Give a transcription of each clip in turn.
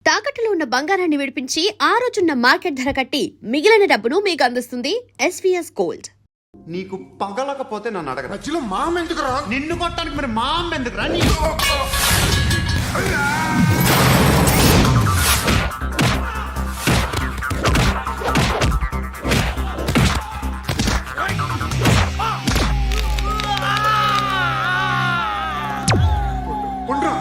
తాకట్టులో ఉన్న బంగారాన్ని విడిపించి ఆ రోజున్న మార్కెట్ ధర కట్టి మిగిలిన డబ్బును మీకు అందిస్తుంది ఎస్వీఎస్ గోల్డ్. నీకు పగలకపోతే నన్ను అడగ. మధ్యలో మామ ఎందుకురా? నిన్ను కొట్టడానికి మరి మా అమ్మ ఎందుకురా? కొండ్రా.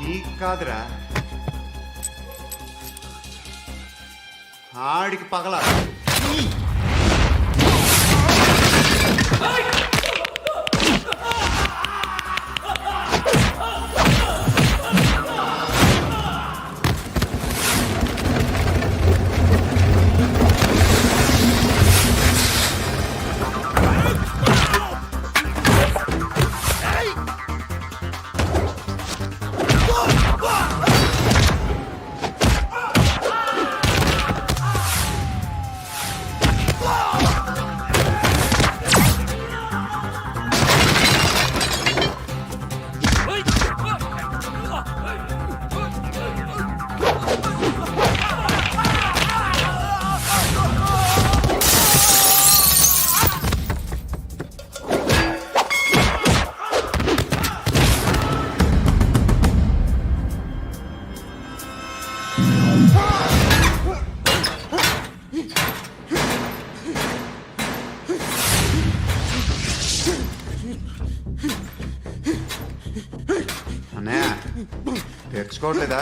నీకు కాదురా, ఆడికి పగల. అన్నయ్య తెచ్చుకోవట్లేదా?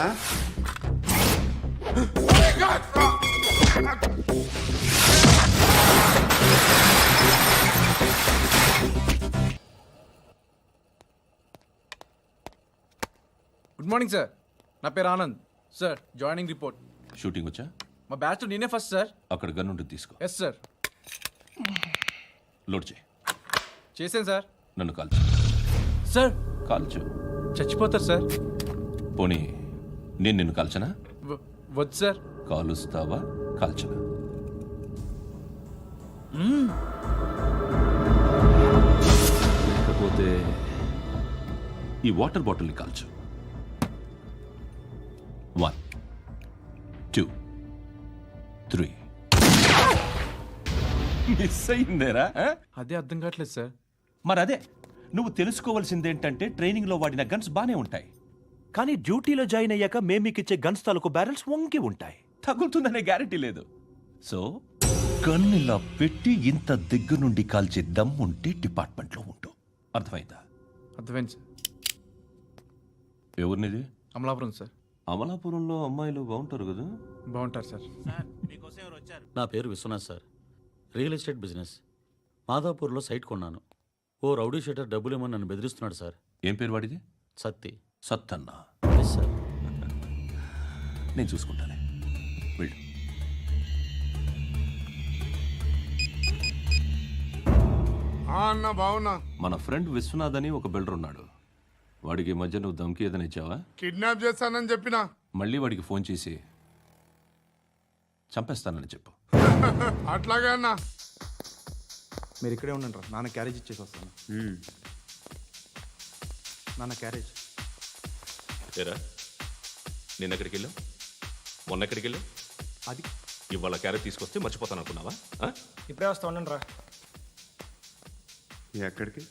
గుడ్ మార్నింగ్ సార్, నా పేరు Anand sir. Joining report. Shooting వచ్చా? మా బ్యాచ్ నేనే ఫస్ట్ సార్. అక్కడ గన్ ఉంటుంది, తీసుకో. Yes sir. లోడ్ చేయి. చేశాను సార్. నన్ను కాల్చు. సార్ కాల్చు. చచ్చిపోతారు సార్. పోనీ నేను నిన్ను కాల్చనా? వద్దు సార్. కాలుస్తావా కాల్చనా? లేకపోతే ఈ వాటర్ బాటిల్ని కాల్చు. 1 2 3. మిస్ అయిందేరా? అదే అర్థం కావట్లేదు సార్. మరి అదే నువ్వు తెలుసుకోవాల్సిందేంటంటే ట్రైనింగ్లో వాడిన గన్స్ బానే ఉంటాయి, కానీ డ్యూటీలో జాయిన్ అయ్యాక మేము మీకు ఇచ్చే గన్స్ తాలూకు బ్యారెల్స్ వంగి ఉంటాయి. తగులుతుందనే గ్యారెంటీ లేదు. సో గన్ ఇలా పెట్టి ఇంత దగ్గర నుండి కాల్చే దమ్ ఉంటే డిపార్ట్మెంట్లో ఉంటూ. అర్థమైందా? అర్థమైంది సార్. ఎవరినిది? అమలాపురం సార్. అమలాపురంలో అమ్మాయిలు బాగుంటారు కదా? బాగుంటారు సార్. నా పేరు Vishwanath sir. Real estate business. మాధాపూర్లో సైట్ కొన్నాను. ఓ రౌడీ షీటర్ డబ్బులేమని నన్ను బెదిరిస్తున్నాడు సార్. ఏం పేరు వాడిది? సత్తి. సత్తన్న. Yes sir. నేను చూసుకుంటానే, వెళ్ళు. అన్న బావున్నా. మన ఫ్రెండ్ విశ్వనాథ్ అని ఒక బిల్డర్ ఉన్నాడు. వాడికి ఈ మధ్య నువ్వు ధమ్కి ఏదైనా ఇచ్చావా? కిడ్నాప్ చేస్తానని చెప్పినా. మళ్ళీ వాడికి ఫోన్ చేసి చంపేస్తానని చెప్పు. అట్లాగే అన్న. మీరు ఇక్కడే ఉండండి రా, నాన్న క్యారేజ్ ఇచ్చేసి వస్తాను. నాన్న క్యారేజ్. ఏరా, నిన్న ఎక్కడికి వెళ్ళావు? మొన్న ఎక్కడికి వెళ్ళావు? అది ఇవాళ క్యారెట్ తీసుకొస్తే మర్చిపోతాను అనుకున్నావా? ఇప్పుడే వస్తా ఉండండి రా. ఎక్కడికి?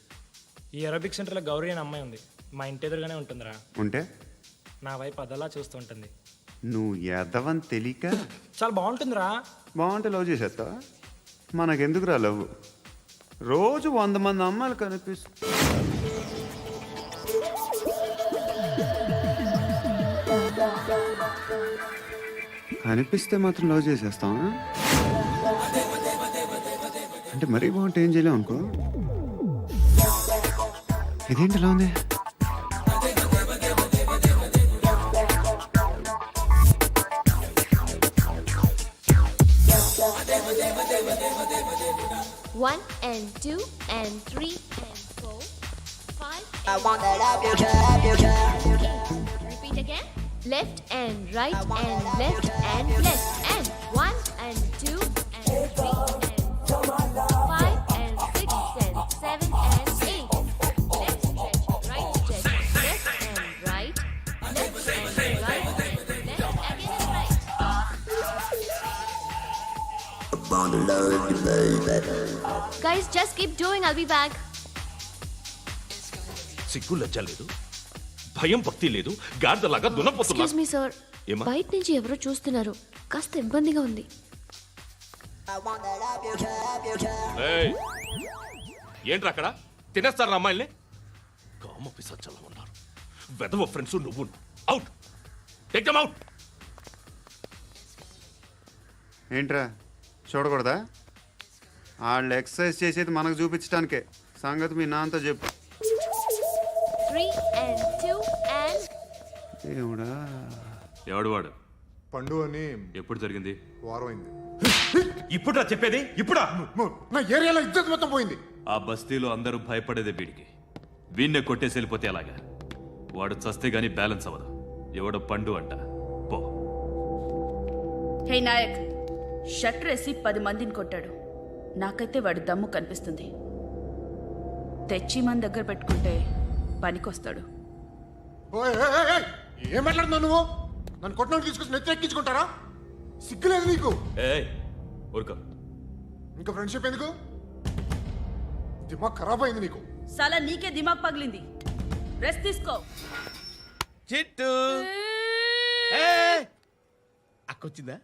ఈ అరబిక్ సెంటర్లో గౌరీ అనే అమ్మాయి ఉంది. మా ఇంటి ఎదురుగానే ఉంటుందిరా. ఉంటే నా వైపు అదలా చూస్తూ ఉంటుంది. నువ్వు ఎదవని తెలియక చాలా బాగుంటుందిరా. బాగుంటే లవ్ చేసేస్తావా? మనకెందుకురా లవ్? రోజు 100 మంది అమ్మాయిలు కనిపిస్తే మాత్రం లవ్ చేసేస్తావా? అంటే మరీ బాగుంటే ఏం చేయలేం అనుకో. ఇదేంటి ఇలా ఉంది? 1 and 2 and 3 and 4, 5. Repeat again. Left and right and left and left and 1 and 2 and 3 and 4, 5 and 6 and 7 and 8. Left stretch, right stretch, left and right, left and right and left again and right. Guys, just keep doing. I'll be back. సిగ్గు లజ్జ లేదు, భయం భక్తి లేదు, గాడిదలాగా దున్నపోతున్నా. Excuse me sir, ఏమ్మా? బయట నుంచి ఎవరో చూస్తున్నారు, కాస్త ఇబ్బందిగా ఉంది. ఏయ్, ఏంట్రా అక్కడ తినేస్తారా అమ్మాయిల్ని? కామ పిశాచాలు ఉన్నారు, వెదవ ఫ్రెండ్స్ నువ్వు. Out, take them out. ఏంట్రా చూడకూడదా? వాళ్ళు ఎక్సర్సైజ్ చేసేది మనకు చూపించడానికే. సంగతి మీ నాన్నతో చెప్పు. 3 and 2 and దేవుడా, ఎవడు వాడు? పండు అని ఎప్పుడు జరిగింది? వారం అయింది. ఇప్పుడా చెప్పేది? ఇప్పుడా? నా ఏరియాలో ఇజ్జత్ మొత్తం పోయింది. ఆ బస్తీలో అందరూ భయపడేదే వీడికి. వీణ్ణే కొట్టేసి వెళ్ళిపోతే అలాగా? వాడు చస్తే గానీ బ్యాలెన్స్ అవ్వదు. ఎవడో పండు అంట. పో. హే నాయక్, షట్టర్ వేసి 10 మందిని కొట్టాడు. నాకైతే వాడి దమ్ము కనిపిస్తుంది. తెచ్చి మన దగ్గర పెట్టుకుంటే పనికొస్తాడు. ఓయ్, ఏయ్, ఏయ్, ఏయ్, ఏం మాట్లాడుతున్నావు నువ్వు? నన్ను కొట్టడానికి తీసుకొచ్చి నెత్తి ఎక్కించుకుంటారా? సిగ్గులేదు నీకు? ఏయ్, ఊరుకో. ఇంకా ఫ్రెండ్షిప్ ఎందుకు? దిమాగ్ ఖరాబ్ అయింది నీకు. సలా నీకే దిమాగ్ పగిలింది. రెస్ట్ తీసుకో. చిట్టు అక్కొచ్చిందా?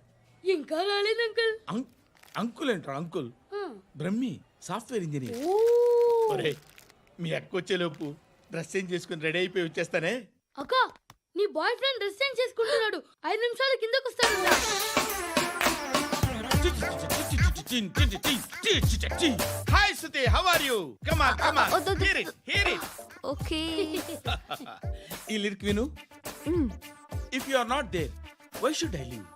ఇంకా రాలేదు అంకుల్. అంకుల్ ఏంట్రా అంకుల్? Brahmi software engineer. ఒరేయ్, మీ అక్క వచ్చేలోపు డ్రెస్ చేంజ్ చేసుకుని రెడీ అయిపోయి వచ్చేస్తానే. అక్క, నీ బాయ్ ఫ్రెండ్ డ్రెస్ చేంజ్ చేసుకుంటున్నాడు. 5 నిమిషాలు కిందకు వస్తాడు. Hi Suthi, how are you? Come on come on, వద్దు. Hear it hear it. Okay. ఈ లిరిక్ విను. If you are not there, why should I live?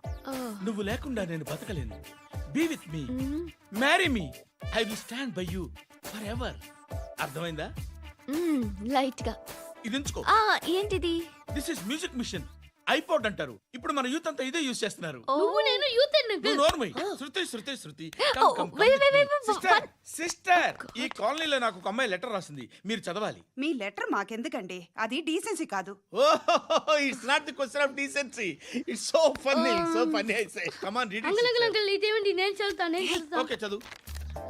నువ్వు లేకుండా నేను బతకలేను. Be with me, marry me, I will stand by you forever. అర్థమైందా? Light గా. ఇది ఉంచుకో. ఏంటిది? This is music machine. IPod అంటారు. ఇప్పుడు మన యూత్ అంతా ఇదే యూస్ చేస్తున్నారు. నువ్వు నేను యూత్ నువ్వు నోర్మై. శృతి శృతి శృతి. wait. సిస్టర్, ఈ కాలనీలో నాకు ఒక అమ్మాయి లెటర్ రాసింది, మీరు చదవాలి. మీ లెటర్ మాకెందుకండి? అది డీసెన్సీ కాదు. Oh, it's not the question of decency. It's so funny, so funny. I say come on, read it. Uncle ఇదేంటి? నేను చదువుతాను. ఓకే, చదువు.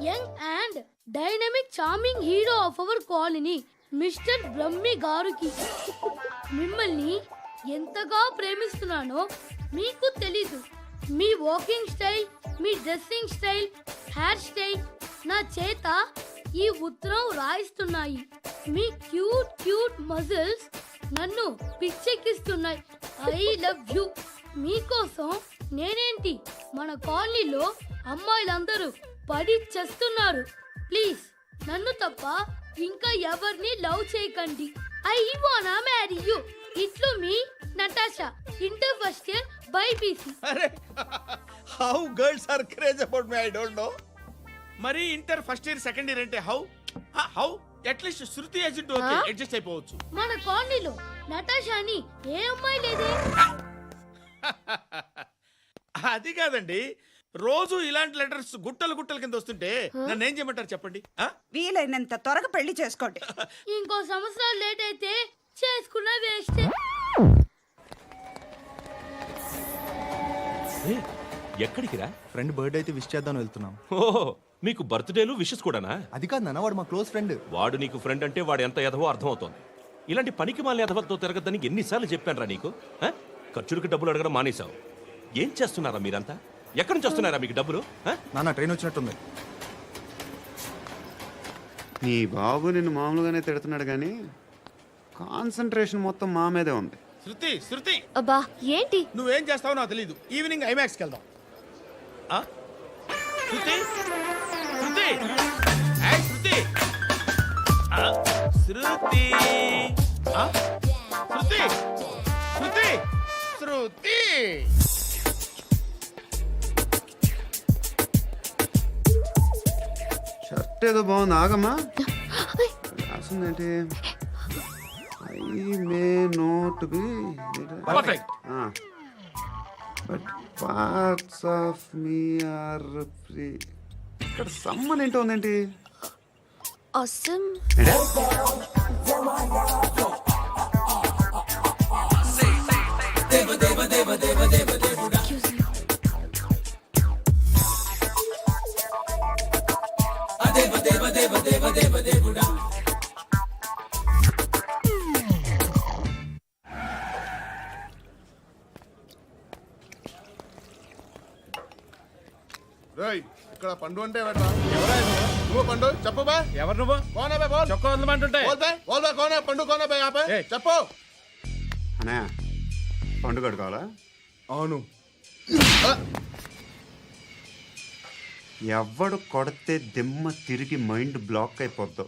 Young and dynamic charming hero of our colony mister Brahmi గారికి మిమ్మల్ని ఎంతగా ప్రేమిస్తున్నానో మీకు తెలీదు. మీ వాకింగ్ స్టైల్, మీ డ్రెస్సింగ్ స్టైల్, హెయిర్ స్టైల్ నా చేత ఈ ఉత్తరం రాయిస్తున్నాయి. మీ క్యూట్ క్యూట్ మజిల్స్ నన్ను పిచ్చెక్కిస్తున్నాయి. I love you. మీకోసం నేనేంటి, మన కాలనీలో అమ్మాయిలందరూ పడి చేస్తున్నారు. ప్లీజ్ నన్ను తప్ప ఇంకా ఎవరిని లవ్ చేయకండి. ఐ వానా మ్యారీ యూ. ఇట్లు మీ Natasha, inter first year BiPC. అరే, how girls are craze about me, I don't know. మరి inter first year second year అంటే how how at least Shruti agent okay, adjust అయిపోవచ్చు. మన కాలనీలో నటాషా అని ఏ అమ్మాయి లేదే. అది కాదండి, రోజు ఇలాంటి లెటర్స్ గుట్టలు గుట్టల కింద వస్తుంటే నన్ను ఏం చేయమంటారు చెప్పండి? వీలైనంత త్వరగా పెళ్లి చేసుకోండి. ఇంకో సంవత్సరాలు లేట్ అయితే చేసుకున్న వేస్ట్. ఎక్కడికి రా? ఫ్రెండ్ బర్త్డే అయితే విష్ చేద్దాం వెళ్తున్నాం. ఓహో, మీకు బర్త్డేలు విషెస్ కూడానా? అది కాదు నాన్న, వాడు మా క్లోజ్ ఫ్రెండ్. వాడు నీకు ఫ్రెండ్ అంటే వాడు ఎంత ఎదవో అర్థమవుతోంది. ఇలాంటి పనికి మాలిన ఎదవతో తిరగద్దని ఎన్నిసార్లు చెప్పాను రా నీకు? ఖర్చులకు డబ్బులు అడగడం మానేశావు. ఏం చేస్తున్నారా మీరంతా? ఎక్కడి నుంచి వస్తున్నారా మీకు డబ్బులు? నాన్న ట్రైన్ వచ్చినట్టుంది. నీ బాబు నిన్ను మామూలుగానే తిడుతున్నాడు కానీ కాన్సన్ట్రేషన్ మొత్తం మా మీదే ఉంది. శృతి శృతి, అబ్బా ఏంటి? నువ్వేం చేస్తావో నాకు తెలీదు. ఈవినింగ్ ఐమాక్స్కి వెళ్దాం. శృతి శృతి, ఏయ్ శృతి, శృతి, శృతి, శృతి, శృతి. స్క్రిప్ట్ ఏదో బాగుంది ఆగమ్మా. రాసిందేంటి? I may not be perfect. But parts of me are free. ఇక్కడ సమ్మన్ ఏంటో ఉందేంటి? Awesome. రేయ్, ఇక్కడ పండు అంటే ఎవరా? నువ్వు పండు చెప్పు బే. ఎవరు నువ్వు? కోనా బే బోల్. చొక్కా వదలమంటుంటే బోల్ బే కోనా పండు కోనా బే ఆపే. ఏయ్. చెప్పు. అనే పండుగ కావాలా? అవును. ఎవడు కొడితే దిమ్మ తిరిగి మైండ్ బ్లాక్ అయిపోద్దో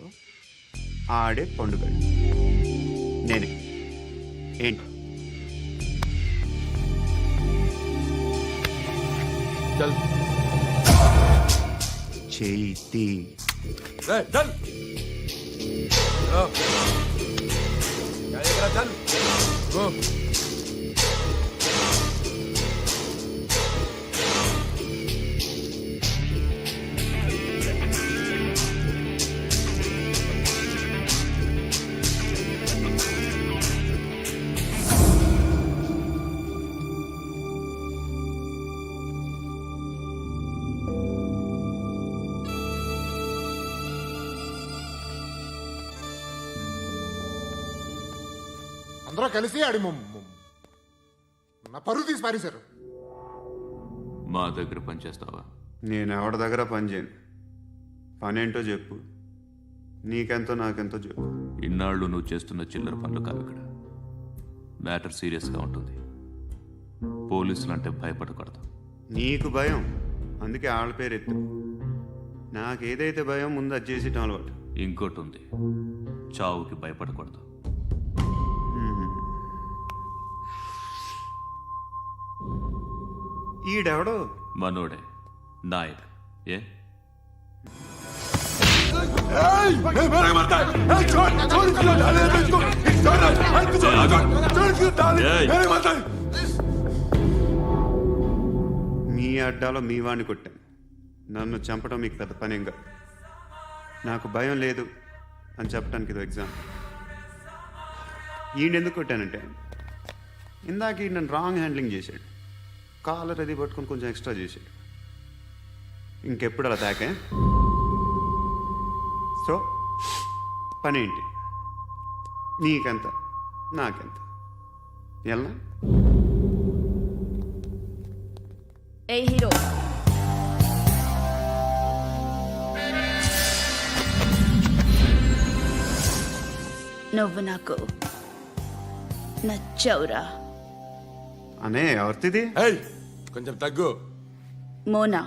ఆడే పండుగ. నేనే. ఏంటి? చల్ చేతి చల్ చల్ గో. అందరూ కలిసి ఆడి నా పరువు తీసి పారేశారు. మా దగ్గర పనిచేస్తావా? నేను ఎవరి దగ్గర పని చేయను. పనేంటో చెప్పు. నీకెంతో నాకెంతో చెప్పు. ఇన్నాళ్ళు నువ్వు చేస్తున్న చిల్లర పనులు కావు ఇక్కడ. మ్యాటర్ సీరియస్గా ఉంటుంది. పోలీసులు అంటే భయపడకూడదు. నీకు భయం, అందుకే ఆళ్ళ పేరు ఎత్తు. నాకేదైతే భయం ముందు అది చేసేటం అలవాటు. ఇంకోటి ఉంది, చావుకి భయపడకూడదు. ఈడెవడో మనోడే నాయక్. ఏ మీ అడ్డాలో మీ వాడిని కొట్టాను. నన్ను చంపడం మీకు పెద్ద పనేం కాదు. నాకు భయం లేదు అని చెప్పడానికి ఇది ఎగ్జామ్. ఈయనెందుకు కొట్టానంటే ఇందాక ఈ నన్ను రాంగ్ హ్యాండ్లింగ్ చేశాడు. కాలర్ అది పట్టుకొని కొంచెం ఎక్స్ట్రా చేశాడు. ఇంకెప్పుడు అలా తాకే. సో పనేంటి? నీకెంత నాకెంత ఎలా? ఏ హీరో, నువ్వు నాకు నచ్చవురా. అనే ఎవరిది? ఏయ్, కొంచెం తగ్గు. మోనా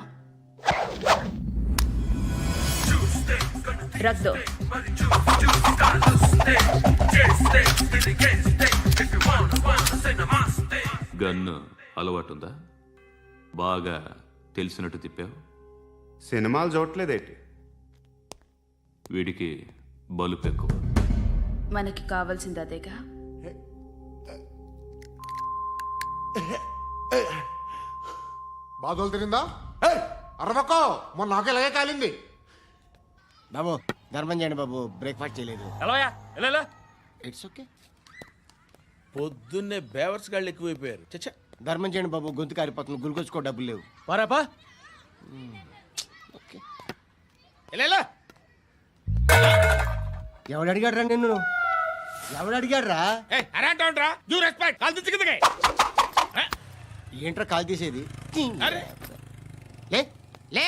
రక్ దో. గన్ను అలవాటుందా? బాగా తెలిసినట్టు తిప్పావు. సినిమాలు చూడట్లేదేంటి? వీడికి బలుపు ఎక్కువ. మనకి కావాల్సింది అదేగా. బాధలు తిరిందా? అరవకో, మొన్న నాకు ఇలాగే కాలింది. బాబు ధర్మం చేయండి బాబు, బ్రేక్ఫాస్ట్ చేయలేదు. ఎలా ఇట్స్ ఓకే. పొద్దున్నే బేవర్స్ గాళ్ళు ఎక్కువైపోయారు. చచ్చా, ధర్మం చేయండి బాబు, గొంతు కారిపోతుంది, గుల్కొచ్చుకో డబ్బులు లేవు. పారాపా. ఓకే. ఎలా ఎవడు అడిగాడు రా నిన్ను? ఎవడు అడిగాడు రా? అరే అంటావుంట్రా, డ్యూ రెస్పెక్ట్. కాల్ తెచ్చి కిందకి. ఏంట్రా కాల్ తీసేది? అరే లే లే.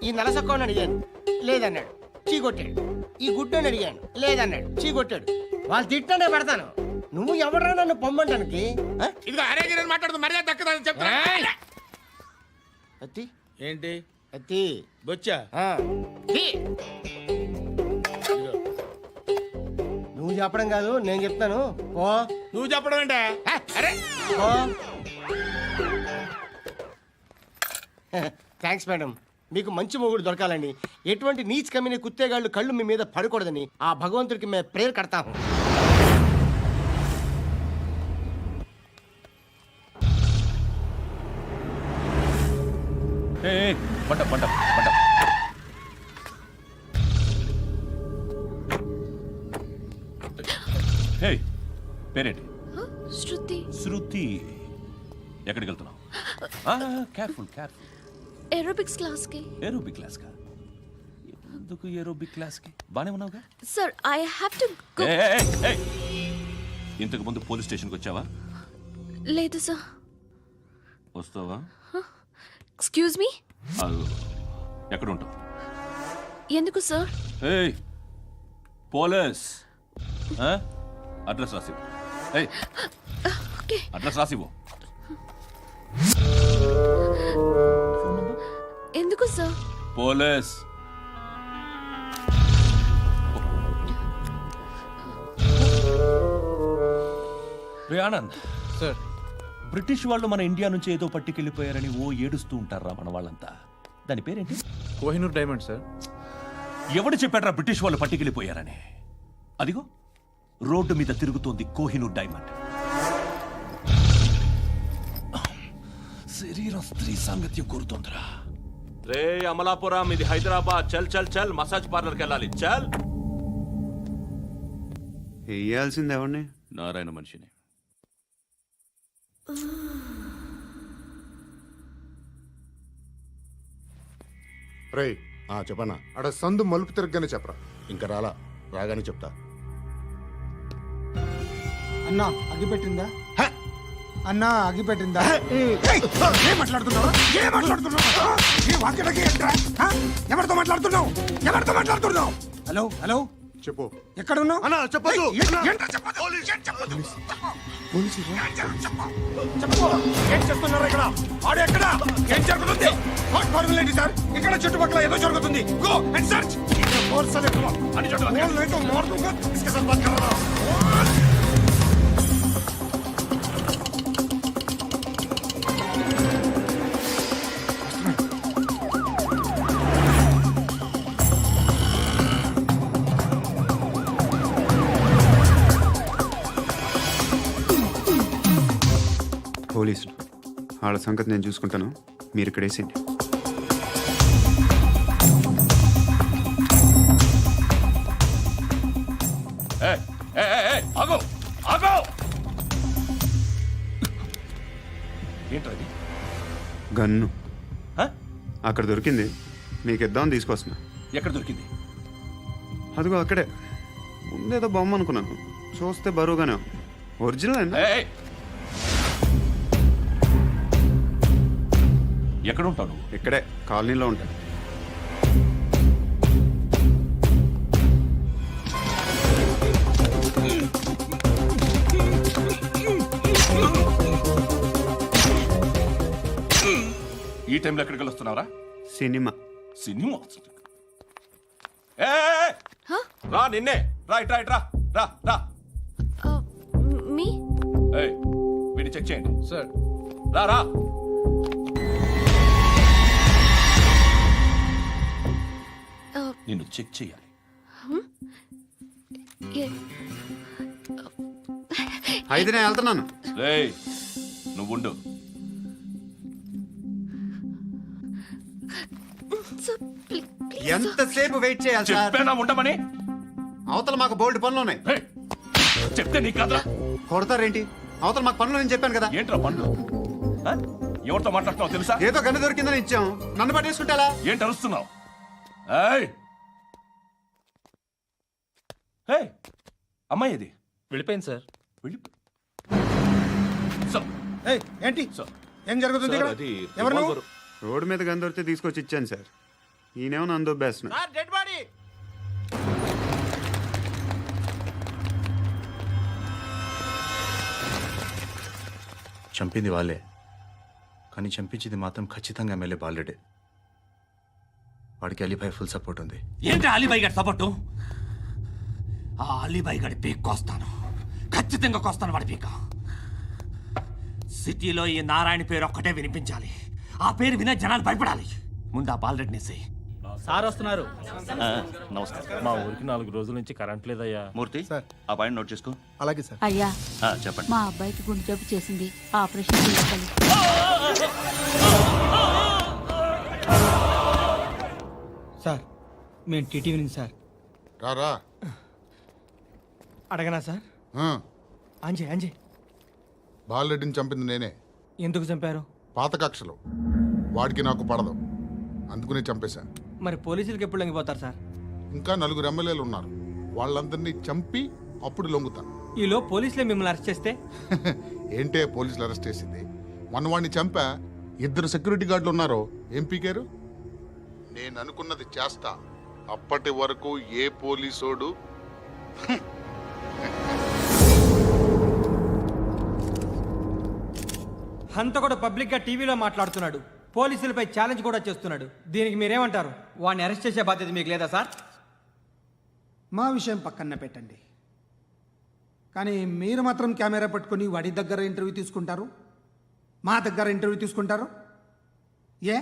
ఈ నలసక్కని అడిగాను, లేదన్నాడు, చీ కొట్టాడు. ఈ గుడ్డని అడిగాను, లేదన్నాడు, చీ కొట్టాడు. వాళ్ళు తిట్టానే పడతాను. నువ్వు ఎవడరా నన్ను పొమ్మంటానికి? ఇదిగో అరే గిరని మాట్లాడుతూ మర్యాద దక్కదని చెప్తా. అత్తి ఏంటి అత్తి బొచ్చా? నువ్వు చెప్పడం కాదు, నేను చెప్తాను. ఓ నువ్వు చెప్పడం ఏంటే? అరే ఓ థ్యాంక్స్ మేడం. మీకు మంచి మొగుడు దొరకాలని, ఎటువంటి నీచ్ కమ్మిన కుత్తేగాళ్ళు కళ్ళు మీ మీద పడకూడదని ఆ భగవంతుడికి మేము ప్రేయర్ కడతాము. పంట పంట పంట. హే, పేరేంటి? శృతి. శృతి. ఎక్కడికి వెళ్తున్నావు? Careful careful. ఏరోబిక్స్ క్లాస్ కి. ఏరోబిక్ క్లాస్ కా? ఎందుకు ఏరోబిక్ క్లాస్ కి? బానే ఉన్నావుగా? Sir I have to go. ఇంతకు ముందు పోలీస్ స్టేషన్కి వచ్చావా? లేదు సార్. వస్తావా? Excuse me. ఎక్కడ ఉంటావు? ఎందుకు సార్? పోలీస్ అడ్రస్ రాసివ్వు. ఓకే. అడ్రస్ రాసివ్వు. ఎందుకు సార్? పోలీస్. రే ఆనంద్ సార్. బ్రిటిష్ వాళ్ళు మన ఇండియా నుంచి ఏదో పట్టుకెళ్ళిపోయారని ఓ ఏడుస్తూ ఉంటారా మన వాళ్ళంతా? దాని పేరేంటి? Kohinoor diamond sir. ఎవడు చెప్పాడ్రా బ్రిటిష్ వాళ్ళు పట్టుకెళ్ళిపోయారని? అదిగో రోడ్డు మీద తిరుగుతోంది కోహినూర్ డైమండ్. శరీరం స్త్రీ సాంగత్యం కోరుతోందిరా. రే అమలాపురం, ఇది హైదరాబాద్. చల్ చల్ చల్, మసాజ్ పార్లర్కి వెళ్ళాలి. చల్. వేయాల్సింది ఎవరిని? నారాయణ మనిషిని. రే చెప్పనా, అడ సందు మలుపు తిరగగానే చెప్పరా. ఇంకా రాగానే చెప్తా. అన్నా అగ్గి పెట్టిందా? అన్నా అగ్గి పెట్టిందా? ఏం మాట్లాడుతున్నావు? ఎవరితో మాట్లాడుతున్నావు? హలో హలో, చెప్పు. ఎక్కడ ఉన్నావు? అన్నా చెప్పదు. ఏం చేస్తున్నారు ఇక్కడ? ఆడు ఎక్కడ? ఏం జరుగుతుంది? వాట్ పరుగులేంటి సార్? ఇక్కడ చుట్టుపక్కల ఏదో జరుగుతుంది. Go and search. అని పోలీసులు వాళ్ళ సంగతి నేను చూసుకుంటాను, మీరు ఇక్కడ వేసేయండి. ఆగో ఆగో. ఏంటది? గన్ను అక్కడ దొరికింది, మీకు ఇద్దామని తీసుకొస్తున్నా. ఎక్కడ దొరికింది? అదిగో అక్కడే. ముందేదో బొమ్మ అనుకున్నాను, చూస్తే బరువుగానే ఒరిజినల్ అండి. ఎక్కడ ఉంటాడు? ఇక్కడే కాలనీలో ఉంటాడు. ఈ టైంలో ఎక్కడికి వస్తున్నారా? సినిమా. సినిమా? రా నిన్నే. రైట్ రైట్ రా రా రా. మీ వీడిని చెక్ చేయండి సార్. రా రా. నిన్ను చెక్ చేయాలి. అయితే నేను వెళ్తున్నాను. రేయ్ నువ్వుండు. ఎంతసేపు వెయిట్ చేయాలి సార్? చెప్పేనా ఉండమని? అవతల మాకు బోల్డ్ పనులు ఉన్నాయి. చెప్తే నీకు కదరా. కొడతారేంటి? అవతల మాకు పనులు నేను చెప్పాను కదా. ఏంట్రా పనులు? ఎవరితో మాట్లాడుతున్నావు తెలుసా? ఏదో గన్ను దొరికిందని ఇచ్చాం, నన్ను పట్టేసుకుంటా. ఏంటి అరుస్తున్నావు? అమ్మాయి ఇది వెళ్ళిపోయింది సార్. ఏంటి ఏం జరుగుతుంది ఇక్కడ? ఎవరు నువ్వు? రోడ్డు మీద గన్ను దొరికితే తీసుకొచ్చి ఇచ్చాను సార్. ఈయనేమో నన్ను దొబ్బేస్తున్నా. Dead body. చంపింది వాళ్ళే, కానీ చంపించింది మాత్రం ఖచ్చితంగా ఎమ్మెల్యే బాలుడే. వాడికి అలీభాయ్ ఫుల్ సపోర్ట్ ఉంది. ఏంటి అలీబాయి గారి సపోర్టు? ఆ అలీబాయి గారి పీక్ కోస్తాను, ఖచ్చితంగా కోస్తాను వాడి పీక. సిటీలో ఈ నారాయణ పేరు ఒక్కటే వినిపించాలి. ఆ పేరు వినే జనాలు భయపడాలి. ముందు ఆ బాలరెడ్డిని వేసేయి. సార్ వస్తున్నారు. నమస్కారం. మా ఊరికి 4 రోజుల నుంచి కరెంట్ లేదయ్యా. మూర్తి ఆ పాయింట్ నోట్ చేసుకో. అలాగే సార్. అయ్యా, చెప్పండి. మా అబ్బాయికి గుండె జబ్బు చేసింది, ఆపరేషన్ చేయాలి. సార్ మేము టీటీవీ నుంచి సార్. రారా. అడగనా సార్? అంజే బాలరెడ్డిని చంపింది నేనే. ఎందుకు చంపారు? పాత కక్షలు. వాడికి నాకు పడదు, అందుకునే చంపేశా. మరి పోలీసులకు ఎప్పుడు లొంగిపోతారు సార్? ఇంకా 4 ఎమ్మెల్యేలు ఉన్నారు, వాళ్ళందరినీ చంపి అప్పుడు లొంగుతా. ఈలో పోలీసులే మిమ్మల్ని అరెస్ట్ చేస్తే? ఏంటే పోలీసులు అరెస్ట్ చేసింది? మొన్న వాడిని చంపా, 2 సెక్యూరిటీ గార్డులు ఉన్నారు, ఏం పీకారు? నేను అనుకున్నది చేస్తా, అప్పటి వరకు ఏ పోలీసోడు హంతకుడు పబ్లిక్ గా టీవీలో మాట్లాడుతున్నాడు, పోలీసులపై ఛాలెంజ్ కూడా చేస్తున్నాడు. దీనికి మీరేమంటారు? వాడిని అరెస్ట్ చేసే బాధ్యత మీకు లేదా సార్? మా విషయం పక్కన పెట్టండి, కానీ మీరు మాత్రం కెమెరా పట్టుకొని వాడి దగ్గర ఇంటర్వ్యూ తీసుకుంటారు, మా దగ్గర ఇంటర్వ్యూ తీసుకుంటారు. ఏ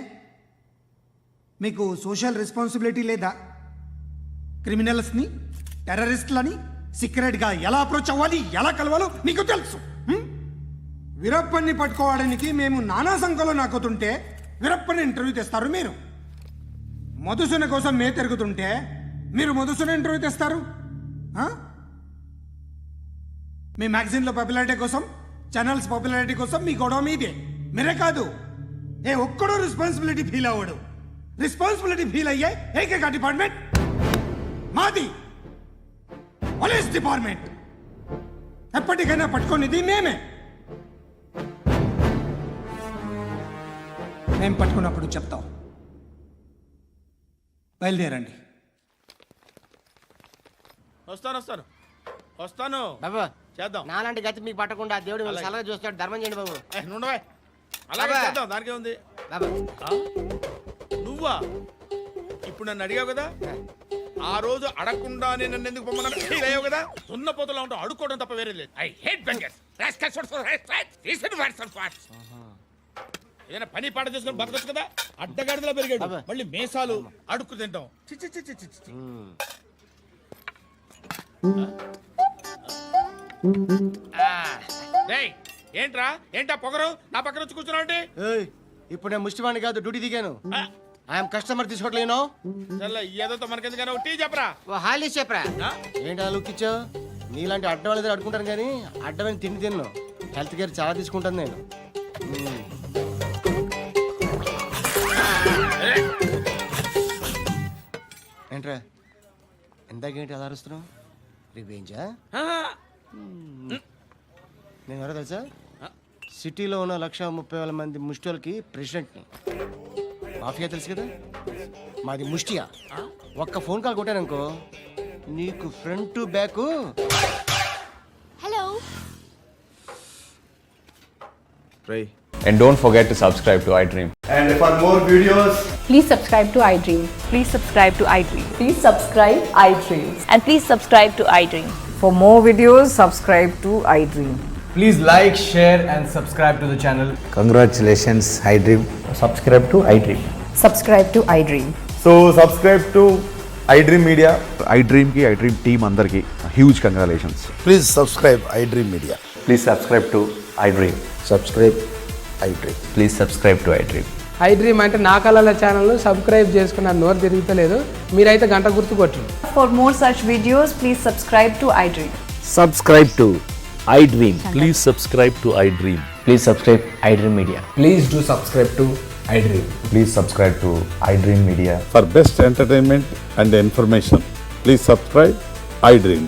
మీకు సోషల్ రెస్పాన్సిబిలిటీ లేదా? క్రిమినల్స్ని, టెర్రరిస్టులని సీక్రెట్గా ఎలా అప్రోచ్ అవ్వాలి, ఎలా కలవాలో మీకు తెలుసు. వీరప్పన్ని పట్టుకోవడానికి మేము నానా సంఖ్యలో నాకుతుంటే వీరప్పని ఇంటర్వ్యూ తెస్తారు మీరు. మధుసూన కోసం మే తిరుగుతుంటే మీరు మధుసూన ఇంటర్వ్యూ తెస్తారు. మీ మ్యాగజైన్లో పాపులారిటీ కోసం, ఛానల్స్ పాపులారిటీ కోసం మీ గొడవ మీదే. మీరే కాదు, ఏ ఒక్కడో రెస్పాన్సిబిలిటీ ఫీల్ అవ్వడు. రెస్పాన్సిబిలిటీ ఫీల్ అయ్యే ఏకైక డిపార్ట్మెంట్ మాది, పోలీస్ డిపార్ట్మెంట్. ఎప్పటికైనా పట్టుకునేది మేమే. మేము పట్టుకున్నప్పుడు చెప్తాం. బయలుదేరండి. వస్తాను బాబు చేద్దాం. నాలాంటి గతి మీకు పట్టకుండా దేవుడు మిమ్మల్ని సలహా చూస్తాడు. ధర్మం చేయండి బాబు. అలాగే చేద్దాం, దానికే ఉంది. బాబు నువ్వా ఇప్పుడు నన్ను అడిగావు కదా, ఆ రోజు అడగకుండా నేను నన్ను ఎందుకు పొమ్మన్నాను ఫీల్ అయ్యావు కదా. సున్న పోతలో ఉంటావు, అడుక్కోవడం తప్ప వేరే లేదు. I hate bangers. ఏదైనా పని పాట చేసుకుని బతకొచ్చు కదా. అడ్డగాడిదలా పెరిగాడు, మళ్ళీ మేసాలు అడుక్కు తింటాం. చిచ్చి చిచ్చి చిచ్చి. ఏంట్రా ఏంటా పొగరు నా పక్కన వచ్చి కూర్చున్నావు అంటే? ఇప్పుడు నేను ముష్టివాణి కాదు, డ్యూటీ దిగాను. ఐఎమ్ కస్టమర్ తీసుకోవట్లేను. ఏదో మనకెందుకైనా టీ చెప్పరా, హాలీ చెప్పరా. ఏంటి లుక్ ఇచ్చావు? నీలాంటి అడ్డం వాళ్ళ దగ్గర అడుకుంటాను, కానీ అడ్డమైన తిండి తిన్ను. హెల్త్ కేర్ చాలా తీసుకుంటాను నేను. ఏంట్రా ఇందాకేంటి అలా అరుస్తున్నావు? రివేంజా? నేను ఎవరో తెలుసా? సిటీలో ఉన్న 130,000 మంది ముష్టిలకి ప్రెసిడెంట్ని. మాఫియా తెలుసు కదా, మాది ముష్టియా. ఒక్క ఫోన్ కాల్ కొట్టాననుకో, నీకు front to back. Hello. And don't forget to subscribe to iDream. And for more videos, Please subscribe to iDream. Please subscribe to iDream. Please subscribe iDream. And please subscribe to iDream. For more videos, subscribe to iDream. Please like, share, and subscribe to the channel. congratulations, iDream. Subscribe to iDream. Subscribe to iDream. So subscribe to iDream Media. iDream కి iDream team అందరికి huge congratulations. Please subscribe iDream media. Please subscribe to iDream. Subscribe iDream. Please subscribe to iDream. iDream అంటే నా కళల channel subscribe చేసుకున్న నోరు తిరుగుతలేదు. మీరైతే గంట గుర్తు కొట్టండి. For more such videos, please subscribe to iDream. Subscribe to iDream. Please subscribe to iDream. Please subscribe iDream Media. Please do subscribe to iDream. Please subscribe to iDream Media. For best entertainment and information, please subscribe iDream.